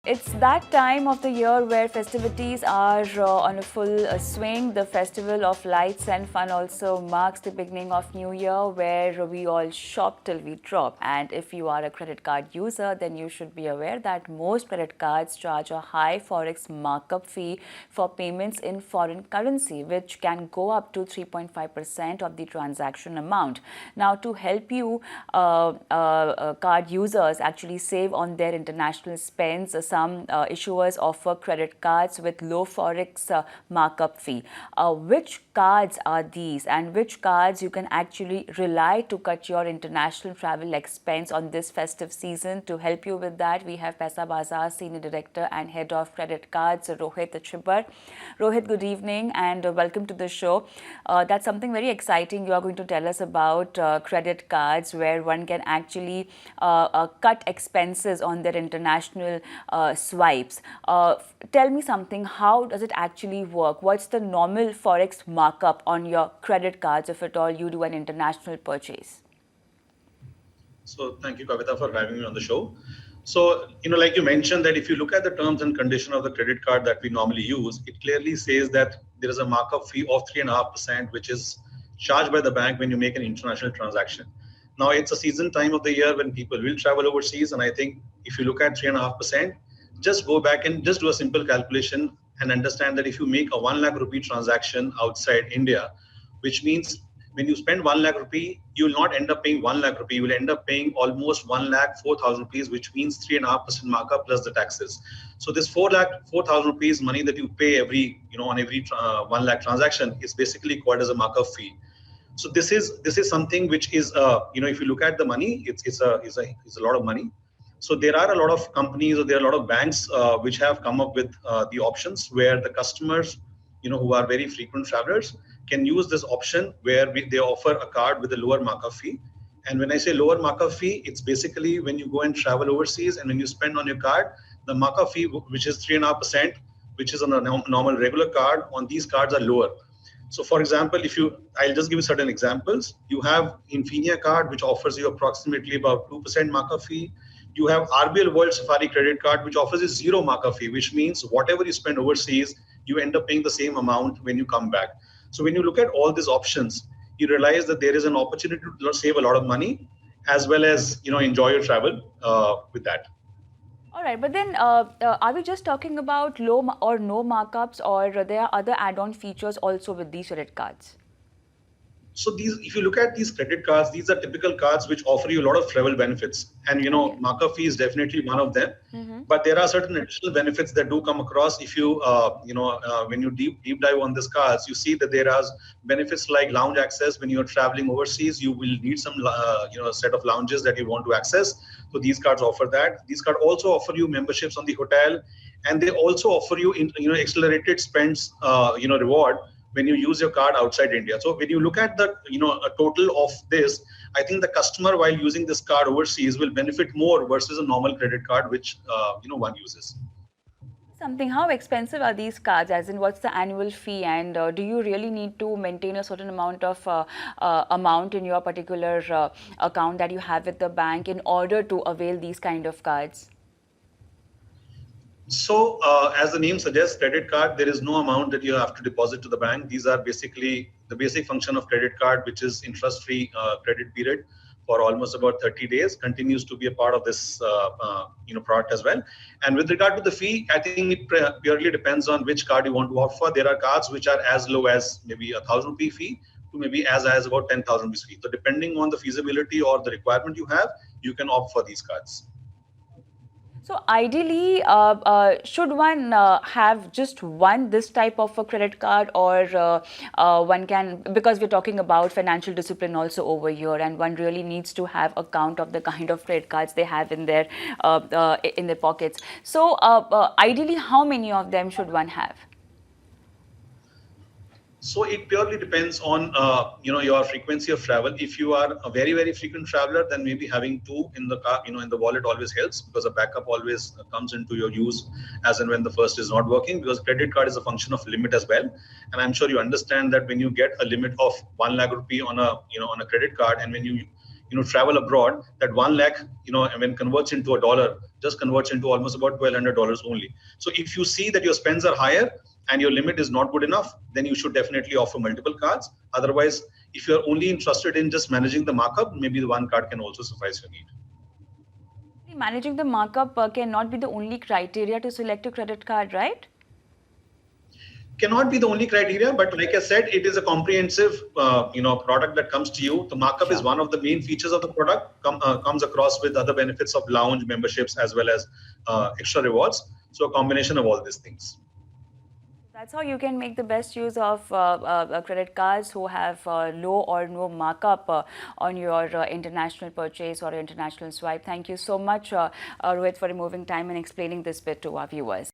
It's that time of the year where festivities are on a full swing. The festival of lights and fun also marks the beginning of New Year, where we all shop till we drop. And if you are a credit card user, then you should be aware that most credit cards charge a high Forex markup fee for payments in foreign currency, which can go up to 3.5% of the transaction amount. Now, to help you, card users actually save on their international spends, some issuers offer credit cards with low Forex markup fee. Which cards are these, and which cards you can actually rely to cut your international travel expense on this festive season? To help you with that, we have Paisabazaar Senior Director and Head of Credit Cards, Rohit Chhibbar. Rohit, good evening and welcome to the show. That's something very exciting you are going to tell us about, credit cards, where one can actually cut expenses on their international swipes. Tell me something, how does it actually work? What's the normal Forex markup on your credit cards if at all you do an international purchase? So thank you, Kavita, for having me on the show. So, like you mentioned, that if you look at the terms and condition of the credit card that we normally use, it clearly says that there is a markup fee of 3.5%, which is charged by the bank when you make an international transaction. Now, it's a season time of the year when people will travel overseas. And I think if you look at 3.5%, just go back and just do a simple calculation and understand that if you make a 1 lakh rupee transaction outside India, which means when you spend 1 lakh rupee, you will not end up paying 1 lakh rupee. You will end up paying almost 1 lakh 4,000 rupees, which means 3.5% markup plus the taxes. So this 4,000 rupees money that you pay on every 1 lakh transaction is basically called as a markup fee. So this is something which is if you look at the money, it's a lot of money. So there are a lot of companies, or there are a lot of banks which have come up with the options where the customers, who are very frequent travelers, can use this option where they offer a card with a lower markup fee. And when I say lower markup fee, it's basically when you go and travel overseas and when you spend on your card, the markup fee, which is 3.5%, which is on a normal regular card, on these cards are lower. So for example, I'll just give you certain examples. You have Infinia card, which offers you approximately about 2% markup fee. You have RBL World Safari credit card, which offers you zero markup fee, which means whatever you spend overseas, you end up paying the same amount when you come back. So when you look at all these options, you realize that there is an opportunity to save a lot of money, as well as enjoy your travel with that. All right, but then are we just talking about low or no markups, or there are other add-on features also with these credit cards? So if you look at these credit cards, these are typical cards which offer you a lot of travel benefits, and Okay. markup fee is definitely one of them. Mm-hmm. But there are certain additional benefits that do come across. If you when you deep dive on these cards, you see that there are benefits like lounge access. When you're traveling overseas, you will need some set of lounges that you want to access. So these cards offer that. These cards also offer you memberships on the hotel, and they also offer you accelerated spends reward when you use your card outside India. So when you look at the a total of this, I think the customer, while using this card overseas, will benefit more versus a normal credit card which one uses. Something, how expensive are these cards? As in, what's the annual fee, and do you really need to maintain a certain amount of amount in your particular account that you have with the bank in order to avail these kind of cards? So, as the name suggests, credit card, there is no amount that you have to deposit to the bank. These are basically the basic function of credit card, which is interest-free credit period for almost about 30 days, continues to be a part of this product as well. And with regard to the fee, I think it purely depends on which card you want to opt for. There are cards which are as low as maybe 1,000 rupee fee to maybe as high as about 10,000 rupees fee. So depending on the feasibility or the requirement you have, you can opt for these cards. So ideally, should one have just one this type of a credit card, or one can, because we're talking about financial discipline also over here, and one really needs to have a count of the kind of credit cards they have in their pockets. So ideally, how many of them should one have? So it purely depends on your frequency of travel. If you are a very frequent traveler, then maybe having two in the car, in the wallet always helps, because a backup always comes into your use as and when the first is not working, because credit card is a function of limit as well. And I'm sure you understand that when you get a limit of 1 lakh rupee on a credit card, and when you travel abroad, that 1 lakh, when converts into a dollar, just converts into almost about $1,200 only. So if you see that your spends are higher and your limit is not good enough, then you should definitely offer multiple cards. Otherwise, if you're only interested in just managing the markup, maybe the one card can also suffice your need. Managing the markup cannot be the only criteria to select a credit card, right? Cannot be the only criteria, but like I said, it is a comprehensive product that comes to you. The markup is one of the main features of the product, comes across with other benefits of lounge memberships as well as extra rewards. So a combination of all these things. That's how you can make the best use of credit cards who have low or no markup on your international purchase or international swipe. Thank you so much, Rohit, for removing time and explaining this bit to our viewers.